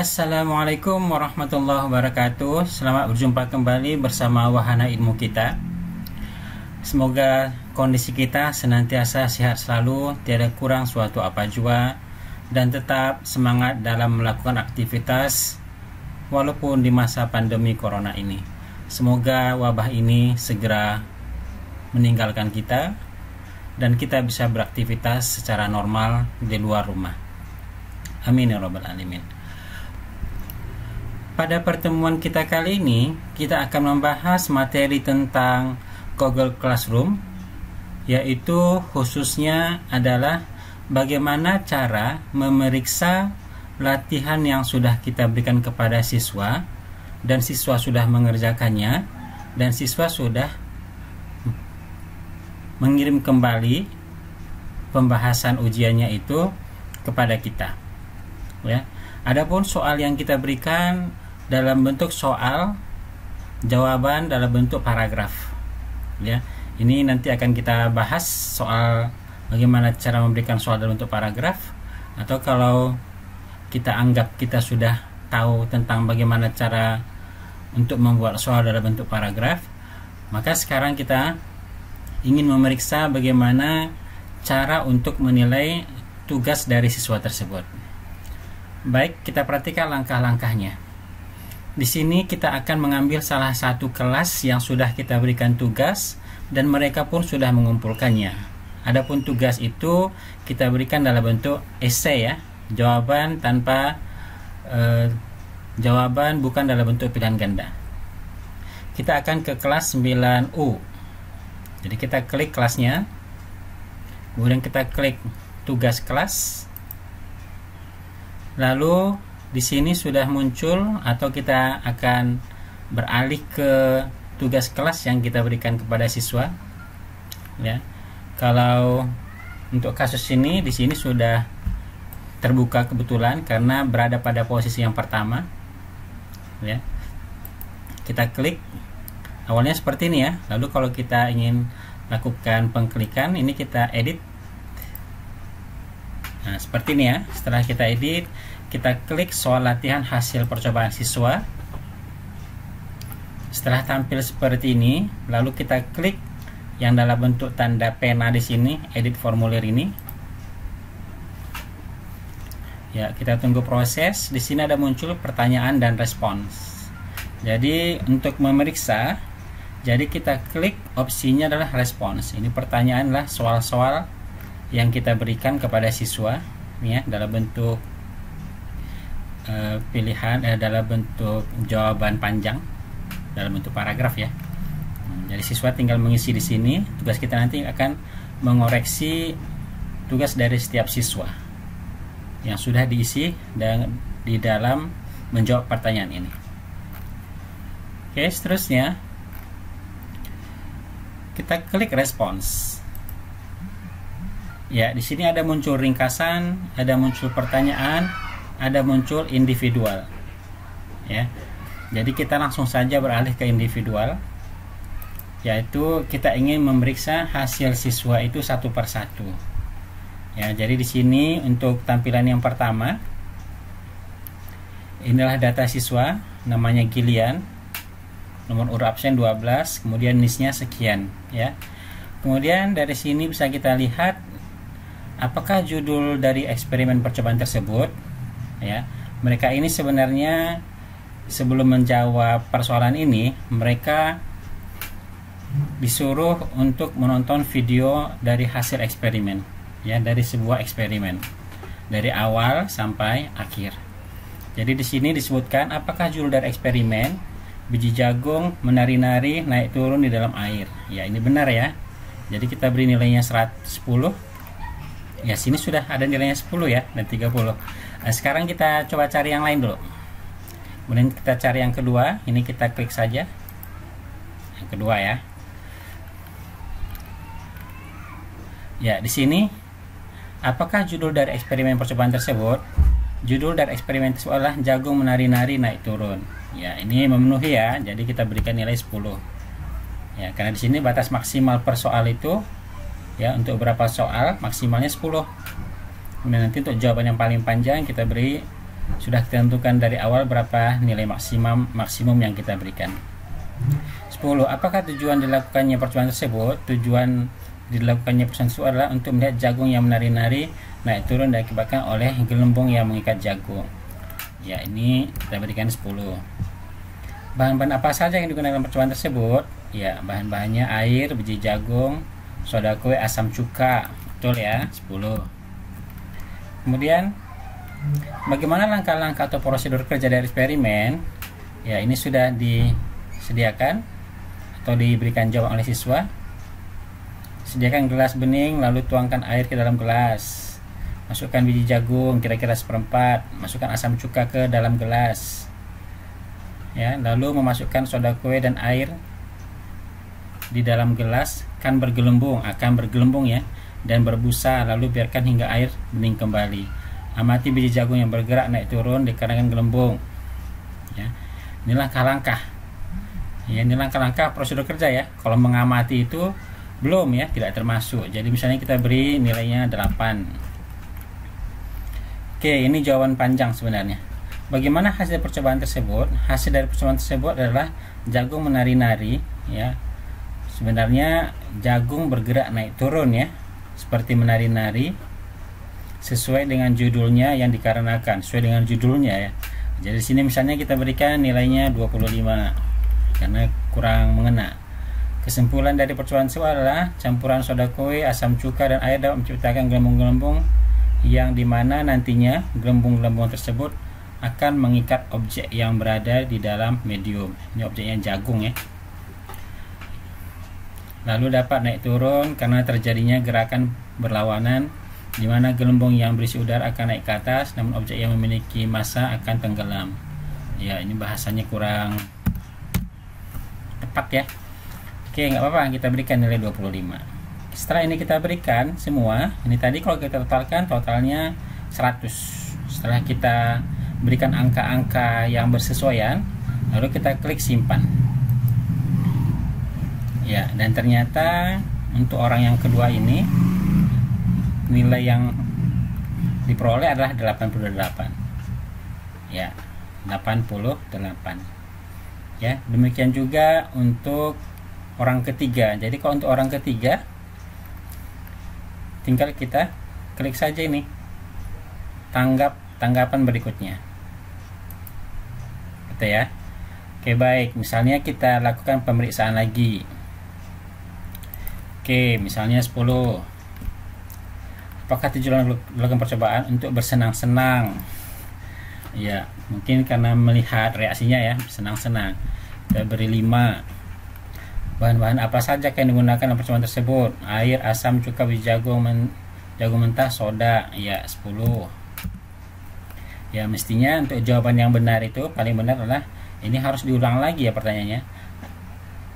Assalamualaikum warahmatullahi wabarakatuh. Selamat berjumpa kembali bersama wahana ilmu kita. Semoga kondisi kita senantiasa sehat selalu, tiada kurang suatu apa jua, dan tetap semangat dalam melakukan aktivitas walaupun di masa pandemi corona ini. Semoga wabah ini segera meninggalkan kita dan kita bisa beraktivitas secara normal di luar rumah. Amin ya rabbal alamin. Pada pertemuan kita kali ini, kita akan membahas materi tentang Google Classroom, yaitu khususnya adalah bagaimana cara memeriksa latihan yang sudah kita berikan kepada siswa, dan siswa sudah mengerjakannya, dan siswa sudah mengirim kembali pembahasan ujiannya itu kepada kita. Ya. Adapun soal yang kita berikan dalam bentuk soal, jawaban dalam bentuk paragraf. Ya, ini nanti akan kita bahas soal bagaimana cara memberikan soal dalam bentuk paragraf, atau kalau kita anggap kita sudah tahu tentang bagaimana cara untuk membuat soal dalam bentuk paragraf, maka sekarang kita ingin memeriksa bagaimana cara untuk menilai tugas dari siswa tersebut. Baik, kita perhatikan langkah-langkahnya. Di sini kita akan mengambil salah satu kelas yang sudah kita berikan tugas dan mereka pun sudah mengumpulkannya. Adapun tugas itu kita berikan dalam bentuk esai, ya, jawaban tanpa jawaban bukan dalam bentuk pilihan ganda. Kita akan ke kelas 9U. Jadi kita klik kelasnya, kemudian kita klik tugas kelas. Lalu di sini sudah muncul, atau kita akan beralih ke tugas kelas yang kita berikan kepada siswa. Ya, kalau untuk kasus ini di sini sudah terbuka kebetulan karena berada pada posisi yang pertama. Ya, kita klik. Awalnya seperti ini ya. Lalu kalau kita ingin lakukan pengklikan, ini kita edit. Nah, seperti ini ya. Setelah kita edit, kita klik soal latihan hasil percobaan siswa. Setelah tampil seperti ini, lalu kita klik yang dalam bentuk tanda pena di sini, edit formulir ini. Ya, kita tunggu proses. Di sini ada muncul pertanyaan dan respons. Jadi untuk memeriksa, jadi kita klik opsinya adalah respons. Ini pertanyaan adalah soal-soal yang kita berikan kepada siswa, ya, dalam bentuk pilihan, dalam bentuk jawaban panjang, dalam bentuk paragraf ya. Jadi siswa tinggal mengisi di sini. Tugas kita nanti akan mengoreksi tugas dari setiap siswa yang sudah diisi dan di dalam menjawab pertanyaan ini. Oke, seterusnya kita klik respons. Ya, di sini ada muncul ringkasan, ada muncul pertanyaan, ada muncul individual. Ya. Jadi kita langsung saja beralih ke individual, yaitu kita ingin memeriksa hasil siswa itu satu persatu. Ya, jadi di sini untuk tampilan yang pertama, inilah data siswa, namanya Gillian, nomor urut absen 12, kemudian NIS-nya sekian, ya. Kemudian dari sini bisa kita lihat apakah judul dari eksperimen percobaan tersebut. Ya, mereka ini sebenarnya sebelum menjawab persoalan ini, mereka disuruh untuk menonton video dari hasil eksperimen, ya, dari sebuah eksperimen dari awal sampai akhir. Jadi di sini disebutkan apakah judul dari eksperimen biji jagung menari-nari naik turun di dalam air. Ya, ini benar ya. Jadi kita beri nilainya 110. Ya, sini sudah ada nilainya 10 ya, dan 30. Nah, sekarang kita coba cari yang lain dulu. Kemudian kita cari yang kedua. Ini kita klik saja yang kedua ya. Ya, di sini apakah judul dari eksperimen percobaan tersebut? Judul dari eksperimen tersebut adalah jagung menari-nari naik turun. Ya, ini memenuhi ya. Jadi kita berikan nilai 10. Ya, karena di sini batas maksimal per soal itu, ya, untuk beberapa soal maksimalnya 10. Kemudian nanti untuk jawaban yang paling panjang kita beri sudah kita tentukan dari awal berapa nilai maksimum yang kita berikan. 10. Apakah tujuan dilakukannya percobaan tersebut? Tujuan dilakukannya percobaan tersebut adalah untuk melihat jagung yang menari-nari naik turun dan diakibatkan oleh gelembung yang mengikat jagung. Ya, ini kita berikan 10. Bahan-bahan apa saja yang digunakan dalam percobaan tersebut? Ya, bahan-bahannya air, biji jagung, soda kue, asam cuka. Betul ya, 10. Kemudian bagaimana langkah-langkah atau prosedur kerja dari eksperimen? Ya, ini sudah disediakan atau diberikan jawaban oleh siswa. Sediakan gelas bening, lalu tuangkan air ke dalam gelas. Masukkan biji jagung kira-kira 1/4. Masukkan asam cuka ke dalam gelas. Ya, lalu memasukkan soda kue dan air di dalam gelas akan bergelembung ya, dan berbusa, lalu biarkan hingga air bening kembali. Amati biji jagung yang bergerak naik turun dikarenakan gelembung. Ya, ini langkah-langkah. Ya, ini langkah-langkah prosedur kerja ya. Kalau mengamati itu belum ya, tidak termasuk. Jadi misalnya kita beri nilainya 8. Oke, ini jawaban panjang sebenarnya. Bagaimana hasil percobaan tersebut? Hasil dari percobaan tersebut adalah jagung menari-nari ya. Sebenarnya jagung bergerak naik turun ya, seperti menari-nari sesuai dengan judulnya yang dikarenakan, sesuai dengan judulnya ya. Jadi di sini misalnya kita berikan nilainya 25 karena kurang mengena. Kesimpulan dari percobaan tersebut adalah campuran soda kue, asam cuka dan air dapat menciptakan gelembung-gelembung yang dimana nantinya gelembung-gelembung tersebut akan mengikat objek yang berada di dalam medium. Ini objeknya jagung ya. Lalu dapat naik turun karena terjadinya gerakan berlawanan, di mana gelembung yang berisi udara akan naik ke atas, namun objek yang memiliki massa akan tenggelam. Ya, ini bahasanya kurang tepat ya. Oke, nggak apa-apa, kita berikan nilai 25. Setelah ini kita berikan semua, ini tadi kalau kita totalkan totalnya 100. Setelah kita berikan angka-angka yang bersesuaian, lalu kita klik simpan. Ya, dan ternyata untuk orang yang kedua ini nilai yang diperoleh adalah 88. Ya, 88. Ya, demikian juga untuk orang ketiga. Jadi kalau untuk orang ketiga tinggal kita klik saja ini tanggapan berikutnya. Gitu ya. Oke, baik, misalnya kita lakukan pemeriksaan lagi. Oke, misalnya 10. Apakah tujuan melakukan percobaan untuk bersenang-senang? Ya, mungkin karena melihat reaksinya ya, senang-senang. Kita beri 5. Bahan-bahan apa saja yang digunakan dalam percobaan tersebut? Air, asam, cuka, biji jagung mentah, soda. Ya, 10. Ya, mestinya untuk jawaban yang benar itu paling benar adalah ini harus diulang lagi ya pertanyaannya.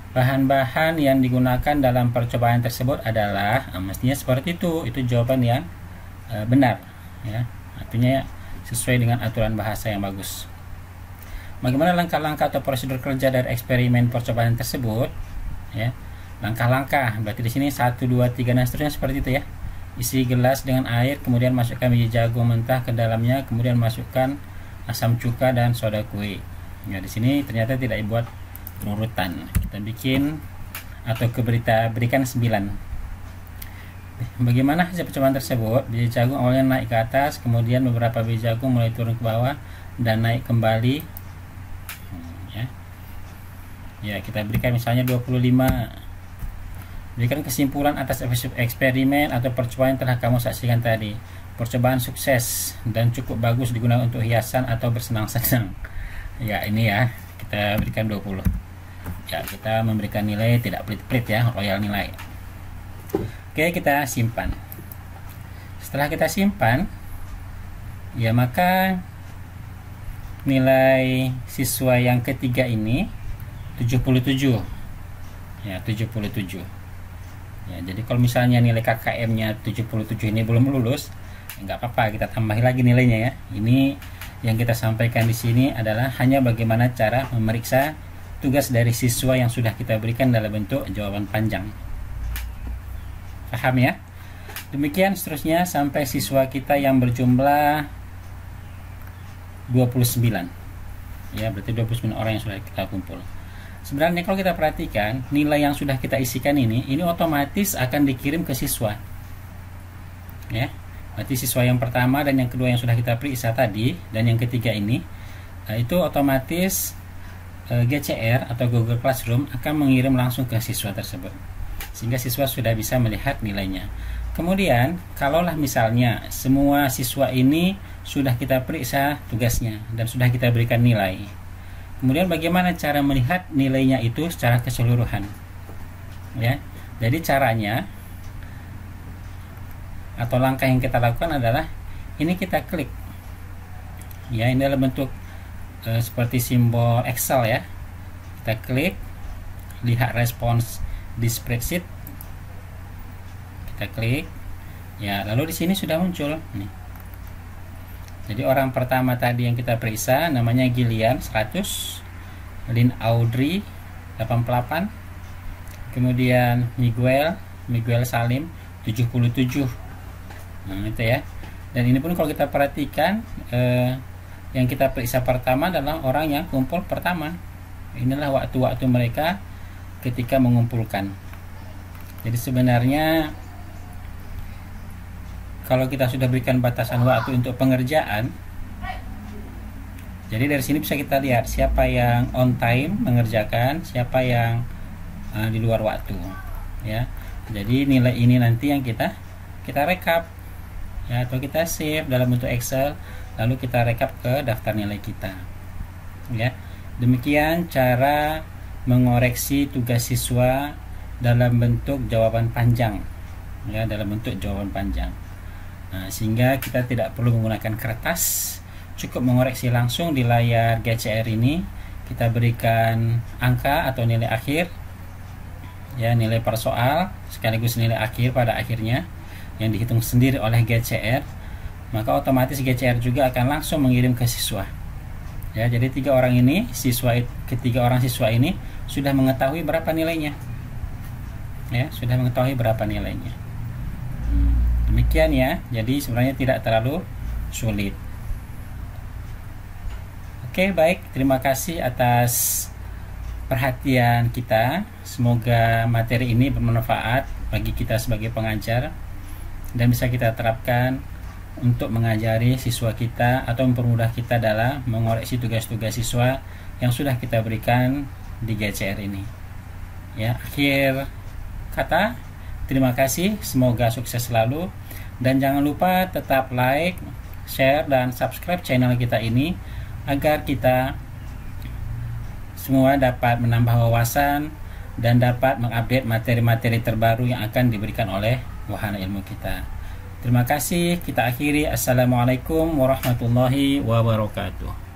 Bahan-bahan yang digunakan dalam percobaan tersebut adalah mestinya seperti itu jawaban yang benar ya, artinya sesuai dengan aturan bahasa yang bagus. Bagaimana langkah-langkah atau prosedur kerja dari eksperimen percobaan tersebut ya? Langkah-langkah berarti di sini 1, 2, 3 dan seterusnya seperti itu ya. Isi gelas dengan air, kemudian masukkan biji jagung mentah ke dalamnya, kemudian masukkan asam cuka dan soda kue. Ya, di sini ternyata tidak dibuat urutan. Kita bikin atau berikan 9. Bagaimana hasil percobaan tersebut? Biji jagung awalnya naik ke atas, kemudian beberapa biji jagung mulai turun ke bawah dan naik kembali. Ya, kita berikan misalnya 25. Berikan kesimpulan atas eksperimen atau percobaan yang telah kamu saksikan tadi. Percobaan sukses dan cukup bagus digunakan untuk hiasan atau bersenang-senang. Ya, ini ya, kita berikan 20. Ya, kita memberikan nilai tidak pelit-pelit ya, royal nilai. Oke, kita simpan. Setelah kita simpan, ya maka nilai siswa yang ketiga ini 77. Ya, 77. Ya, jadi kalau misalnya nilai KKM-nya 77 ini belum lulus, nggak apa-apa, kita tambahin lagi nilainya ya. Ini yang kita sampaikan di sini adalah hanya bagaimana cara memeriksa tugas dari siswa yang sudah kita berikan dalam bentuk jawaban panjang. Paham ya? Demikian seterusnya sampai siswa kita yang berjumlah 29. Ya, berarti 29 orang yang sudah kita kumpul. Sebenarnya kalau kita perhatikan, nilai yang sudah kita isikan ini otomatis akan dikirim ke siswa. Ya. Berarti siswa yang pertama dan yang kedua yang sudah kita periksa tadi dan yang ketiga ini, itu otomatis GCR atau Google Classroom akan mengirim langsung ke siswa tersebut, sehingga siswa sudah bisa melihat nilainya. Kemudian kalaulah misalnya semua siswa ini sudah kita periksa tugasnya dan sudah kita berikan nilai, kemudian bagaimana cara melihat nilainya itu secara keseluruhan? Ya, jadi caranya atau langkah yang kita lakukan adalah ini, kita klik. Ya, ini adalah bentuk seperti simbol Excel ya. Kita klik, lihat respons di spreadsheet. Kita klik. Ya, lalu di sini sudah muncul nih. Jadi orang pertama tadi yang kita periksa namanya Gillian 100, Lin Audrey 88, kemudian Miguel Salim 77. Nah, itu ya. Dan ini pun kalau kita perhatikan yang kita periksa pertama adalah orang yang kumpul pertama. Inilah waktu-waktu mereka ketika mengumpulkan. Jadi sebenarnya kalau kita sudah berikan batasan waktu untuk pengerjaan, jadi dari sini bisa kita lihat siapa yang on time mengerjakan, siapa yang di luar waktu. Ya, jadi nilai ini nanti yang kita rekap, ya, atau kita save dalam bentuk Excel. Lalu kita rekap ke daftar nilai kita. Ya, demikian cara mengoreksi tugas siswa dalam bentuk jawaban panjang. Ya, dalam bentuk jawaban panjang. Nah, sehingga kita tidak perlu menggunakan kertas, cukup mengoreksi langsung di layar GCR ini. Kita berikan angka atau nilai akhir, ya, nilai per soal sekaligus nilai akhir pada akhirnya yang dihitung sendiri oleh GCR. Maka otomatis GCR juga akan langsung mengirim ke siswa. Ya, jadi ketiga orang siswa ini sudah mengetahui berapa nilainya. Ya, sudah mengetahui berapa nilainya. Demikian ya. Jadi sebenarnya tidak terlalu sulit. Oke, baik. Terima kasih atas perhatian kita. Semoga materi ini bermanfaat bagi kita sebagai pengajar dan bisa kita terapkan untuk mengajari siswa kita atau mempermudah kita dalam mengoreksi tugas-tugas siswa yang sudah kita berikan di GCR ini. Ya, akhir kata, terima kasih, semoga sukses selalu, dan jangan lupa tetap like, share, dan subscribe channel kita ini agar kita semua dapat menambah wawasan dan dapat mengupdate materi-materi terbaru yang akan diberikan oleh wahana ilmu kita. Terima kasih, kita akhiri. Assalamualaikum warahmatullahi wabarakatuh.